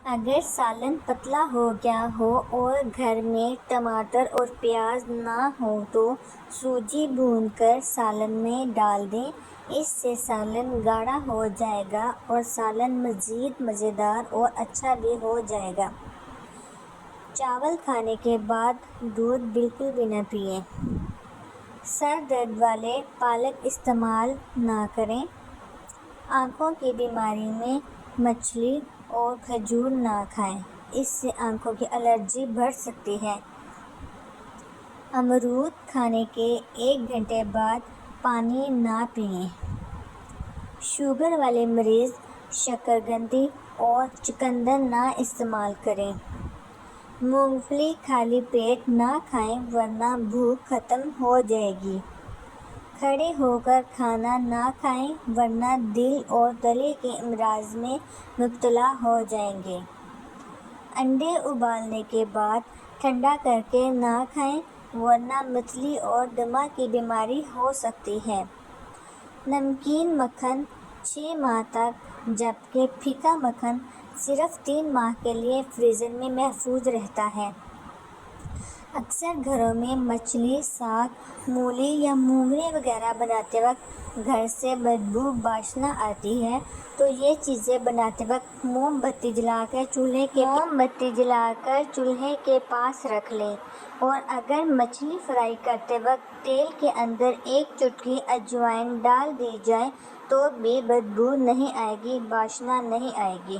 اگر سالن پتلا ہو گیا ہو اور گھر میں ٹماٹر اور پیاز نہ ہو تو سوجی بھون کر سالن میں ڈال دیں۔ اس سے سالن گاڑھا ہو جائے گا اور سالن مزید مزیدار اور اچھا بھی ہو جائے گا۔ چاول کھانے کے بعد دودھ بالکل بھی نہ پئیں۔ سر درد والے پالک استعمال نہ کریں۔ آنکھوں کی بیماری میں مچھلی اور کھجور نہ کھائیں، اس سے آنکھوں کی الرجی بڑھ سکتی ہے۔ امرود کھانے کے 1 گھنٹے بعد پانی نہ پئیں۔ شوگر والے مریض شکرقندی اور چقندر نہ استعمال کریں۔ مونگ پھلی خالی پیٹ نہ کھائیں ورنہ بھوک ختم ہو جائے گی۔ کھڑے ہو کر کھانا نہ کھائیں ورنہ دل اور گلے کے امراض میں مبتلا ہو جائیں گے۔ انڈے ابالنے کے بعد ٹھنڈا کرکے نہ کھائیں ورنہ متلی اور دمہ کی بیماری ہو سکتی ہے۔ نمکین مکھن 6 ماہ تک جبکہ پھیکا مکھن صرف 3 ماہ کے لیے فریزر میں محفوظ رہتا ہے۔ اکثر گھروں میں مچھلی، ساگ، مولی یا مونگرے وغیرہ بناتے وقت گھر سے بدبو باشنا آتی ہے تو یہ چیزیں بناتے وقت موم بتی جلا کر چولہے کے پاس رکھ لیں اور اگر مچھلی فرائی کرتے وقت تیل کے اندر 1 چٹکی اجوائن ڈال دی جائے تو بھی بدبو نہیں آئے گی، باشنا نہیں آئے گی۔